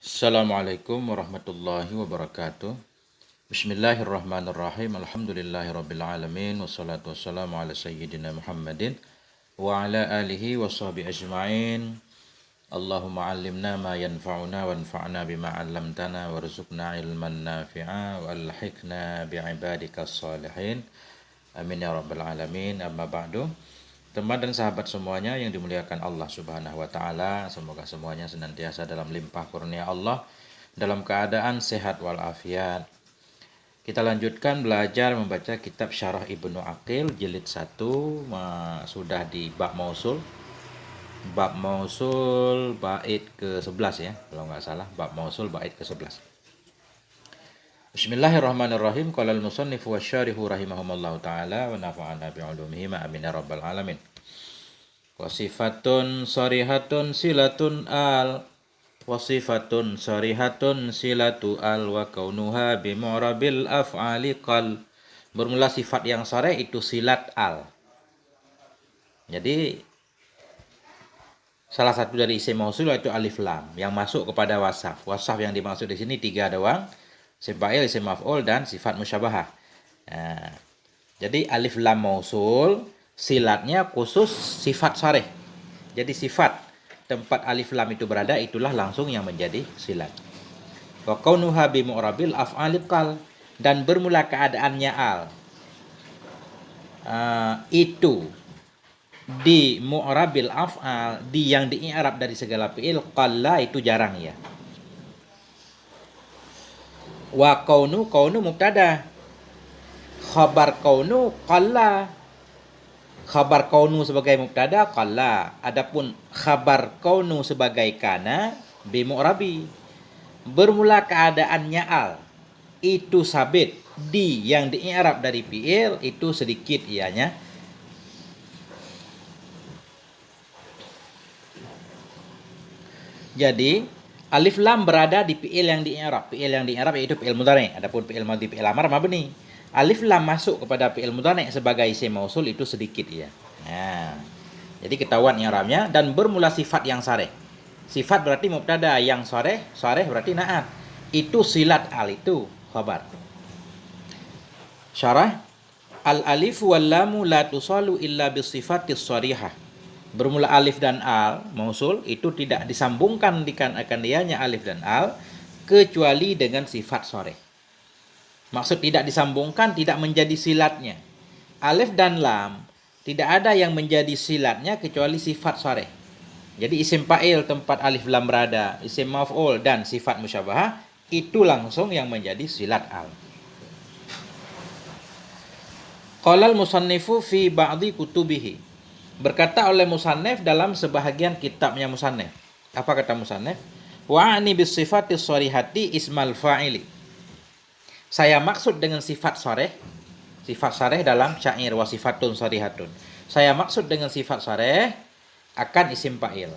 Assalamualaikum warahmatullahi wabarakatuh. Bismillahirrahmanirrahim. Alhamdulillahirabbil alamin wassalatu wassalamu ala sayyidina Muhammadin wa ala alihi washabihi ajmain. Allahumma 'allimna ma yanfa'una wanfa'na bima 'allamtana warzuqna ilman nafi'a wa alhiqna bi'ibadikas shalihin. Amin ya rabbal alamin. Amma ba'du. Teman dan sahabat semuanya yang dimuliakan Allah Subhanahu wa taala, semoga semuanya senantiasa dalam limpah kurnia Allah, dalam keadaan sehat walafiat. Kita lanjutkan belajar membaca kitab Syarah Ibnu Aqil jilid 1, sudah di bab mausul. Bab mausul bait ke-11 ya, kalau nggak salah, bab mausul bait ke-11. Bismillahirrahmanirrahim. Qala al-musannifu wasyarihu rahimahumallahu taala wa nafa'ana bi'ulumihi ma amin ya rabbal alamin. Wasifatun sarihatun silatun al wasifatun sarihatun silatu al wa kaunuha bi mu'rabil af'ali qal. Bermula sifat yang sarih itu silat al. Jadi salah satu dari isim mausul yaitu alif lam yang masuk kepada wasaf. Wasaf yang dimaksud di sini 3 doang. Isim fa'il, isim maf'ul, dan sifat musyabahah. Nah, jadi alif lam mausul silatnya khusus sifat sarih. Jadi sifat tempat alif lam itu berada itulah langsung yang menjadi silat. Wa kaunuha bi mu'rabil af'ali qal, dan bermula keadaannya al itu di mu'rabil af'al, di yang di-i'rab dari segala fi'il, qalla itu jarang ya. Wa kaunu mubtada, khabar kaunu qalla. Khabar kaunu sebagai mubtada qalla, adapun khabar kaunu sebagai kana bi mu'rabi. Bermula keadaannya al itu sabit, di yang di-i'rab dari fi'il itu sedikit ianya. Jadi alif lam berada di fi'il yang di-i'rab. Fi'il yang di-i'rab yaitu fi'il mudhari'. Adapun fi'il madhi, fi'il amar, mabni. Alif lam masuk kepada fi'il mudhari' sebagai isim mausul itu sedikit ya. Nah, jadi ketahuan i'rabnya, dan bermula sifat yang sarih. Sifat berarti mubtada, yang sarih berarti na'at. Itu silat al, itu khabar. Syarah al alif wal lamu la tusalu illa bisifatis sharihah. Bermula alif dan al mausul itu tidak disambungkan dikarenakan dianya alif dan al kecuali dengan sifat sharih. Maksud tidak disambungkan, tidak menjadi silatnya. Alif dan lam tidak ada yang menjadi silatnya kecuali sifat sharih. Jadi isim fa'il tempat alif lam berada, isim maf'ul dan sifat musyabahah itu langsung yang menjadi silat al. Qala al-musannifu fi ba'dhi kutubihi. Berkata oleh musannif dalam sebahagian kitabnya musannif. Apa kata musannif? Wa'ani bis sifatis sharihati ismal fa'ili. Saya maksud dengan sifat sharih dalam syair wasifatun sharihatun. Saya maksud dengan sifat sharih akan isim fa'il.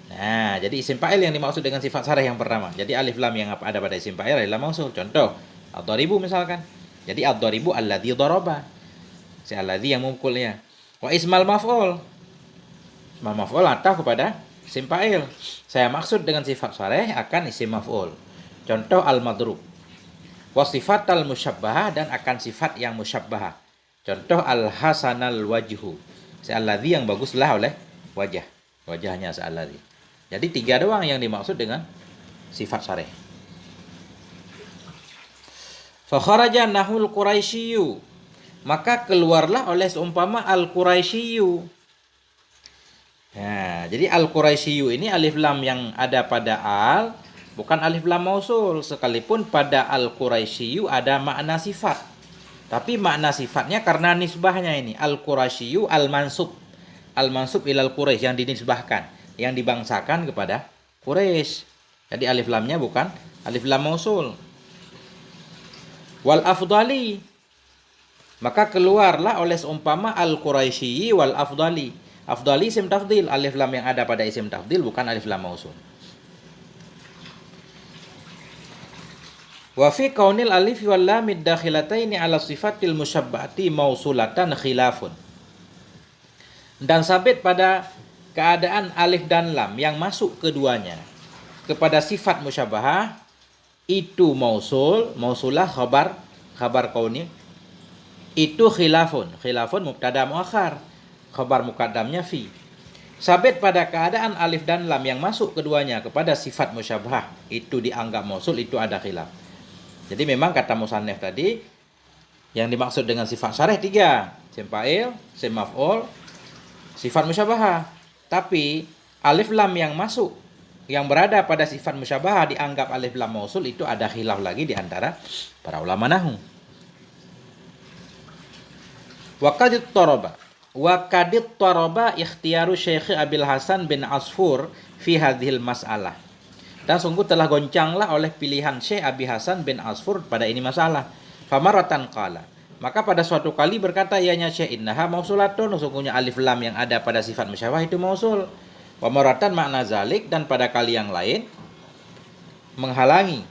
Nah, jadi isim fa'il yang dimaksud dengan sifat sharih yang pertama. Jadi alif lam yang ada pada isim fa'il adalah mausul. Contoh, ad-dharibu misalkan. Jadi ad-dharibu alladzi daraba. Si alladzi yang memukulnya. Wa ismal maf'ul. Ismal maf'ul atau kepada isim fa'il. Saya maksud dengan sifat sharih akan isim maf'ul. Contoh al-madrub. Wa sifatal musyabbahah, dan akan sifat yang musyabbahah. Contoh al-hasanal wajhu. Si alladzi yang baguslah oleh wajah. Wajahnya si alladzi. Jadi 3 doang yang dimaksud dengan sifat sharih. Fa kharaja nahul quraisyiyu. Maka keluarlah oleh seumpama al-Quraisyiyu. Nah, jadi al-Quraisyiyu ini alif lam yang ada pada al, bukan alif lam mausul. Sekalipun pada al-Quraisyiyu ada makna sifat. Tapi makna sifatnya karena nisbahnya ini. Al-Quraisyiyu al-mansub. Al-mansub ilal Quraisy, yang dinisbahkan, yang dibangsakan kepada Quraisy. Jadi alif lamnya bukan alif lam mausul. Wal afdali. Maka keluarlah oleh seumpama al-Quraisyi wal afdali. Afdali isim tafdil, alif lam yang ada pada isim tafdil bukan alif lam mausul. Wa fi kaunil alif wal lam dakhilataini ala sifatil musyabbahati mausulatan khilafun. Dan sabit pada keadaan alif dan lam yang masuk keduanya kepada sifat musyabahah itu mausulah khabar kauni itu khilafun mubtada muakhar, khabar muqaddamnya fi. Sabit pada keadaan alif dan lam yang masuk keduanya kepada sifat musyabahah itu dianggap mausul, itu ada khilaf. Jadi memang kata musannif tadi yang dimaksud dengan sifat syarih 3, isim fa'il, isim maf'ul, sifat musyabahah. Tapi alif lam yang masuk yang berada pada sifat musyabahah dianggap alif lam mausul, itu ada khilaf lagi di antara para ulama nahwu. Wa qadit taraba ikhtiyaru Syekh Abil Hasan bin Asfur fi hadhil mas'alah. Dan sungguh telah goncanglah oleh pilihan Syekh Abi Hasan bin Asfur pada ini masalah. Famaratan qala, maka pada suatu kali berkata ianya Syekh, innaha mausulatun, sesungguhnya alif lam yang ada pada sifat musyabahah itu mausul. Famaratan makna zalik, dan pada kali yang lain menghalangi,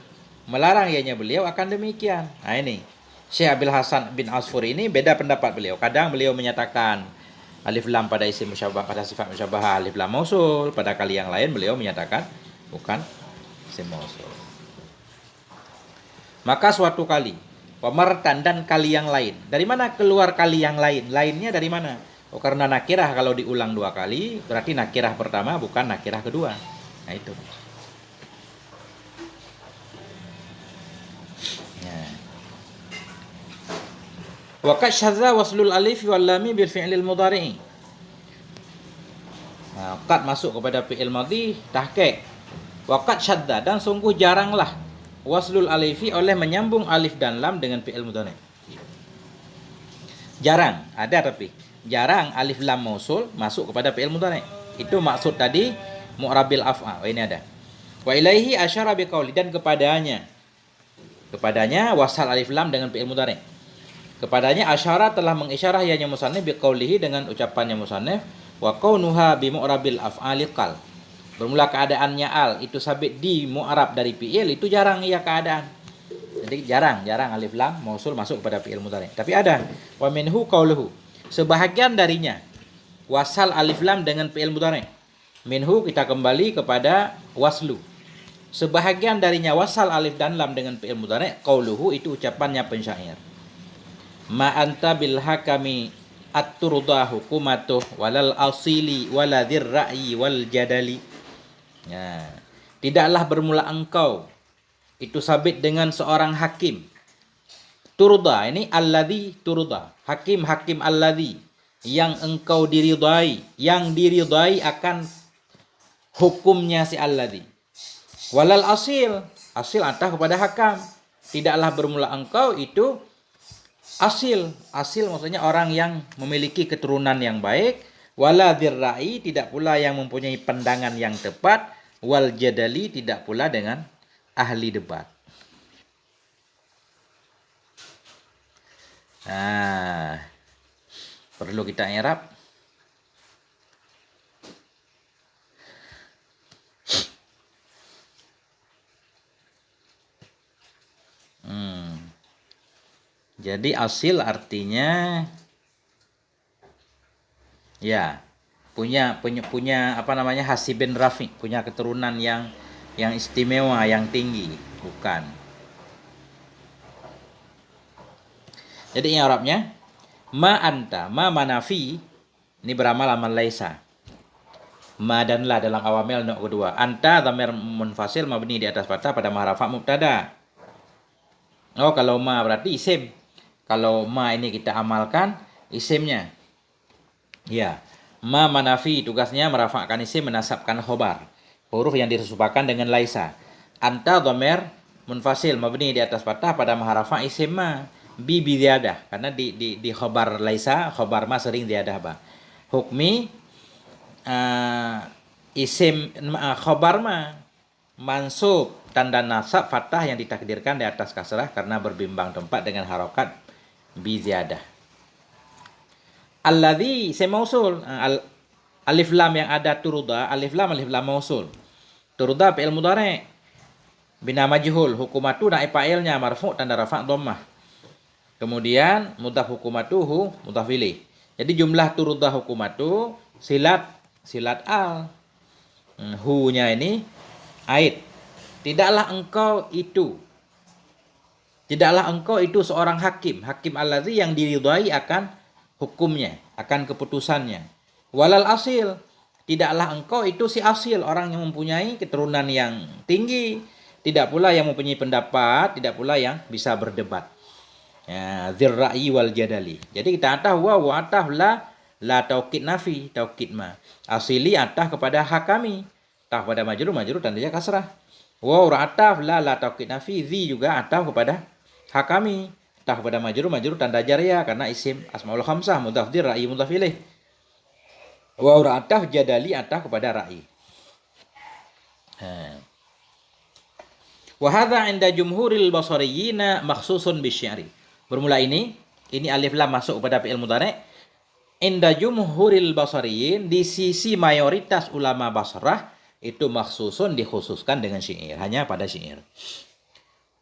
melarang ianya beliau akan demikian. Nah ini Syekh Abil Hasan bin Asfur ini beda pendapat beliau. Kadang beliau menyatakan alif lam pada isim musyabahah, pada sifat musyabahah alif lam mausul, pada kali yang lain beliau menyatakan bukan isim mausul. Maka suatu kali, pemertan dan kali yang lain. Dari mana keluar kali yang lain? Lainnya dari mana? Oh, karena nakirah kalau diulang 2 kali, berarti nakirah pertama bukan nakirah kedua. Nah itu. Wa syadza waslul alif wal lam bil fi'lil mudhari'. Nah, qad masuk kepada fi'il madhi tahqiq. Wa syadza, dan sungguh jaranglah waslul alifi oleh menyambung alif dan lam dengan fi'il mudhari'. Jarang, ada tapi jarang alif lam mausul masuk kepada fi'il mudhari'. Itu maksud tadi mu'rabil af'al. Oh, ini ada. Wa ilaihi asyara biqauli, dan kepadanya wasal alif lam dengan fi'il mudhari'. Kepadanya asyara telah mengisyarah ianya musannif biqaulihi, dengan ucapannya musannif, wa kaunuha bi mu'rabil af'ali qal. Bermula keadaannya al itu sabit di mu'rab dari fi'il, itu jarang ia keadaan. Jadi jarang alif lam mausul masuk kepada fi'il mudhari'. Tapi ada wa minhu qauluhu, sebahagian darinya wasal alif lam dengan fi'il mudhari'. Minhu kita kembali kepada waslu. Sebahagian darinya wasal alif dan lam dengan fi'il mudhari', qauluhu itu ucapannya pensyair. Ma anta bil hakami at-turda hukumatuh walal asili waladir ra'yi wal jadali. Ya, tidaklah bermula engkau itu sabit dengan seorang hakim. Turda ini alladhi turda, hakim alladhi yang engkau diridai, yang diridai akan hukumnya si alladhi. Walal asil antah kepada hakam. Tidaklah bermula engkau itu asil maksudnya orang yang memiliki keturunan yang baik, wala dzirra'i tidak pula yang mempunyai pandangan yang tepat, wal jadali tidak pula dengan ahli debat. Nah, perlu kita i'rab. Jadi asil artinya ya punya apa namanya, hasibin rafi, punya keturunan yang istimewa, yang tinggi, bukan. Jadi i'rabnya ma anta, ma manafi ini beramal amal laisa. Ma dan la dalam awamil nok kedua. Anta dhamir munfasil mabni di atas fathah pada mahrafa mubtada. Oh, kalau ma berarti isim. Kalau ma ini kita amalkan isimnya. Ya, ma manafi tugasnya merafakkan isim, menasabkan khobar. Huruf yang diserupakan dengan laisa. Anta dhamir munfasil mabni di atas fathah pada mahrafa isim ma. Bi ziyadah, karena di khobar laisa, khobar ma sering ziyadah ba. Hukmi isim khobar ma mansub tanda nasab fathah yang ditakdirkan di atas kasrah karena berbimbang tempat dengan harokat bi ziyadah. Alladzi isim mausul, alif lam yang ada turda, alif lam mausul. Turda fi'il mudhari', bina majhul, hukumatu naib fa'ilnya marfu' tanda rafa' dhammah. Kemudian mudhaf hukumatuhu mudhaf ilaih. Jadi jumlah turda hukumatu silat al. Hu-nya ini aid. Tidaklah engkau itu seorang hakim alladzi yang diridhai akan hukumnya, akan keputusannya. Walal asil, tidaklah engkau itu si asil, orang yang mempunyai keturunan yang tinggi, tidak pula yang mempunyai pendapat, tidak pula yang bisa berdebat. Ya, dzirra'i wal jadali. Jadi kita atah wa atah la taukid nafi, taukid ma. Asili atah kepada hak kami. Tah pada majrur tandanya kasrah. Wa ataf la taukid nafi, zi juga atah kepada hak kami. Tah pada majrur tanda jariyah karena isim asmaul khamsah mudhaf ra'i mudhaf ilaih. Wa ataf jadali atah kepada ra'i. Wa hadza 'inda jumhuril basariyyin makhsusun bisy'ri. Bermula ini alif lam masuk pada fi'il mudhari'. Inda jumhuril basariyyin, di sisi mayoritas ulama Basrah itu makhsusun, dikhususkan dengan syair, hanya pada syair.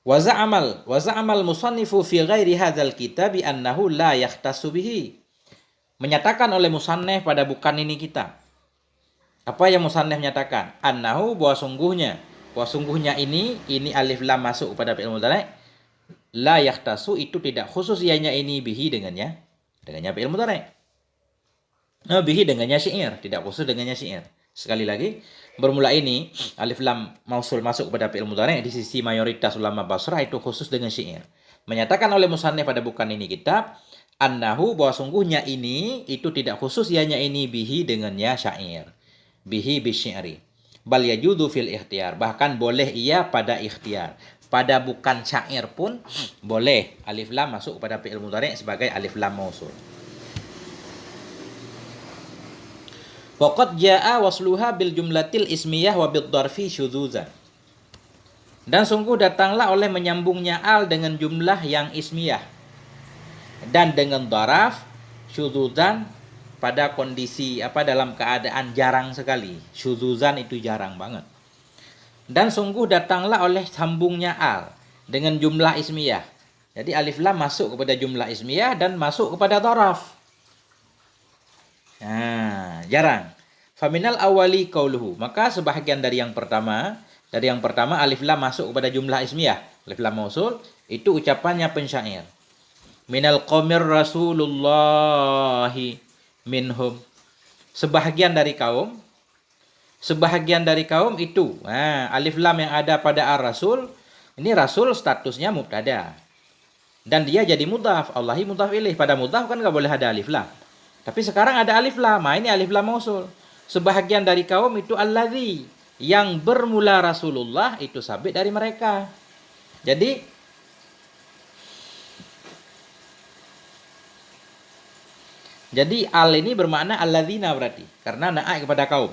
Wa za'amal musannifu fi ghairi hadzal kitabi annahu la yahtassu bihi. Menyatakan oleh musannif pada bukan ini kitab. Apa yang musannif menyatakan? Annahu bahwa sungguhnya ini alif lam masuk pada fi'il mudhari'. La yahtasu itu tidak khusus ianya ini bihi dengannya fi'il mudhari'. Bihi dengannya syair, tidak khusus dengannya syair. Sekali lagi, bermula ini alif lam mausul masuk pada fi'il mudhari' di sisi mayoritas ulama Basrah itu khusus dengan syair. Menyatakan oleh musannif pada bukan ini kitab, annahu bahwa sungguhnya ini itu tidak khusus ianya ini bihi dengannya syair. Bihi bisy'ri. Bal yajudu fil ikhtiyar, bahkan boleh ia pada ikhtiar. Pada bukan syair pun boleh alif lam masuk pada fi'il mudhari' sebagai alif lam mausul. Waqad jaa wasluha bil jumlatil ismiyah wa bid dharfi syudzuzan. Dan sungguh datanglah oleh menyambungnya al dengan jumlah yang ismiyah dan dengan dharaf syudzuzan pada kondisi dalam keadaan jarang sekali. Syudzuzan itu jarang banget. Dan sungguh datanglah oleh sambungnya al dengan jumlah ismiyah. Jadi alif lam masuk kepada jumlah ismiyah dan masuk kepada dharaf. Jarang. Faminal awali qauluhu. Maka sebahagian dari yang pertama alif lam masuk kepada jumlah ismiyah, alif lam mausul, itu ucapannya pensyair. Minal qaumir rasulullahi minhum. Sebahagian dari kaum itu. Alif lam yang ada pada ar-rasul, ini rasul statusnya mubtada. Dan dia jadi mudhaf, Allahi mudhaf ilaih. Pada mudhaf kan enggak boleh ada alif lam. Tapi sekarang ada alif lam. Ini alif lam mausul. Sebahagian dari kaum itu alladzi, yang bermula Rasulullah itu sabit dari mereka. Jadi al ini bermakna alladzina berarti, karena naik kepada kaum.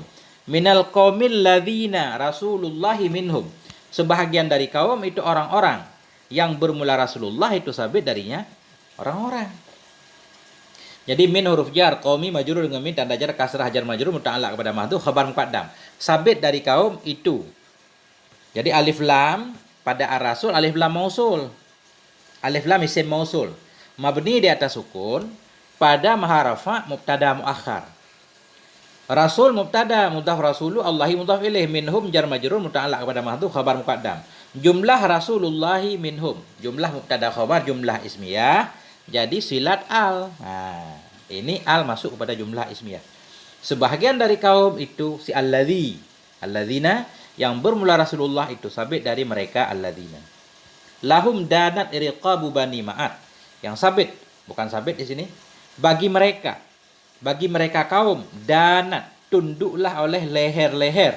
Minal qaumil ladzina rasulullahi minhum. Sebahagian dari kaum itu orang-orang yang bermula Rasulullah itu sabit darinya orang-orang. Jadi min huruf jar, qaumi majrur dengan min tanda jar kasrah jar majrur muta'allaq kepada mahdhuf khabar muqaddam. Sabit dari kaum itu. Jadi alif lam pada ar-rasul alif lam mausul. Alif lam isim mausul. Mabni di atas sukun pada maharafa mubtada muakhar. Rasul mubtada mudhaf rasulu, Allahi mudhaf ilaih, minhum jar majrur muta'allaq kepada mahdhuf khabar muqaddam. Jumlah rasulullahi minhum, jumlah mubtada khabar, jumlah ismiyah, jadi silat al. Ini al masuk kepada jumlah ismiyah. Sebahagian dari kaum itu si alladzina yang bermula Rasulullah itu sabit dari mereka alladzina. Lahum danat iriqabu bani ma'at. Yang sabit, bukan sabit di sini. Bagi mereka kaum, danat, tunduklah oleh leher-leher.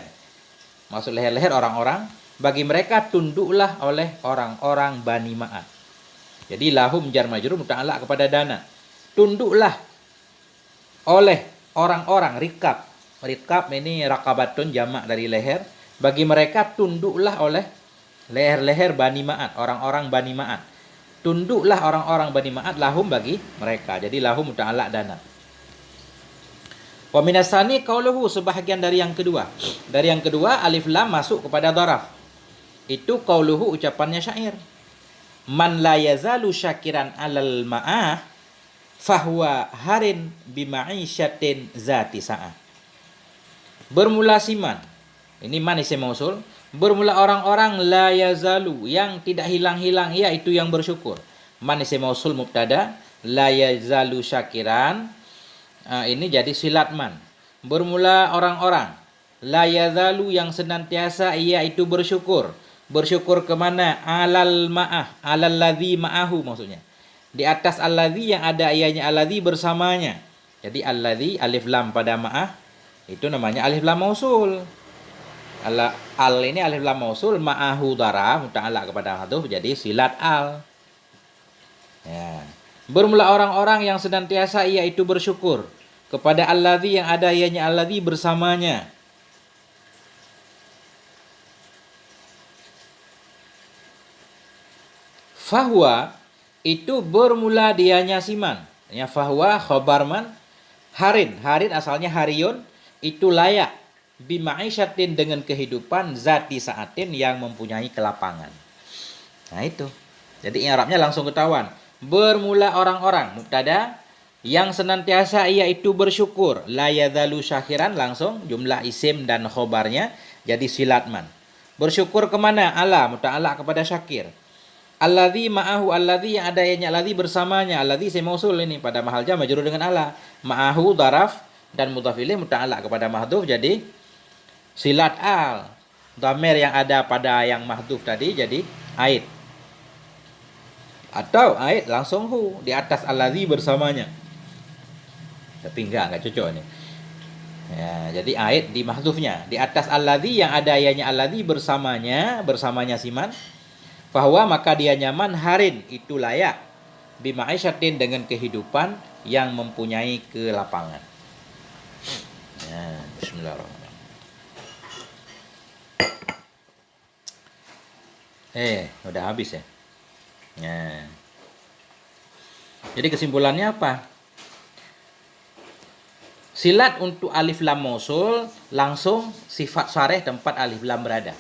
Maksud leher-leher orang-orang, bagi mereka tunduklah oleh orang-orang Bani Ma'ad. Jadi lahum jar majrur muta'allaq kepada dana. Tunduklah oleh orang-orang rikab. Rikab ini rakabatun jamak dari leher. Bagi mereka tunduklah oleh leher-leher Bani Ma'ad, orang-orang Bani Ma'ad. Tunduklah orang-orang Bani Ma'ad lahum bagi mereka. Jadi lahum muta'allaq dana. Wa minasani qauluhu, sebahagian dari yang kedua. Dari yang kedua alif lam masuk kepada dharaf. Itu qauluhu ucapannya syair. Man la yazalu syakiran alal ma'ah fahuwa harin bima'isyatin zati sa'ah. Bermula siman. Ini man isim mausul. Bermula orang-orang la yazalu, yang tidak hilang-hilang, yaitu yang bersyukur. Man isim mausul mubtada, la yazalu syakiran. Ini jadi silat man. Bermula orang-orang la yazalu, yang senantiasa yaitu bersyukur. Bersyukur kemana? Alal ma'ah, alal ladzi ma'ahu maksudnya. Di atas alladzi yang ada ianya alladzi bersamanya. Jadi alladzi alif lam pada ma'ah itu namanya alif lam mausul. Al ini alif lam mausul, ma'ahu darah muta'alaq kepada mahdhuf, jadi silat al. Ya. Bermula orang-orang yang senantiasa yaitu bersyukur kepada alladzi yang ada ianya alladzi bersamanya. Fahwa itu bermula dianya siman. Ya, fahwa khobar man. Harin asalnya hariyun, itu layak bima'isyatin, dengan kehidupan zati saatin, yang mempunyai kelapangan. Nah itu. Jadi i'rabnya langsung ketahuan. Bermula orang-orang mubtada yang senantiasa ia itu bersyukur, la yadzalu syakiran, langsung jumlah isim dan khobarnya jadi silatman. Bersyukur kemana? Ala muta'alaq kepada syakir. Alladzi ma'ahu, alladzi yang ada ianya alladzi bersamanya. Alladzi isim mausul ini pada mahal jam majrur dengan ala. Ma'ahu daraf dan mudhaf ilaih muta'alaq kepada mahdhuf, jadi silat al. Dhamir yang ada pada yang mahdhuf tadi jadi aid. Atau aid langsung hu di atas alladzi bersamanya. Tapi enggak cocok ini. Ya, jadi aid di mahdhufnya di atas alladzi yang ada ianya alladzi bersamanya siman. Bahwa maka dia nyaman, harin itu layak, bima'isyatin dengan kehidupan yang mempunyai kelapangan. Ya, bismillahirrahmanirrahim. Udah habis ya. Ya. Jadi kesimpulannya apa? Silat untuk alif lam mausul langsung sifat syarih tempat alif lam berada.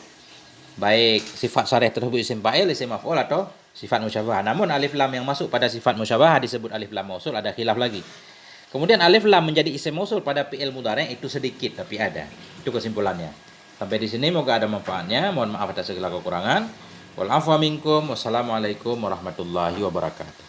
Baik sifat syarih tersebut isim fa'il, isim maf'ul, atau sifat musyabahah. Namun alif lam yang masuk pada sifat musyabahah disebut alif lam mausul, ada khilaf lagi. Kemudian alif lam menjadi isim mausul pada fi'il mudhari' itu sedikit tapi ada. Itu kesimpulannya. Sampai di sini moga ada manfaatnya. Mohon maaf atas segala kekurangan. Wal afwa minkum. Wassalamualaikum warahmatullahi wabarakatuh.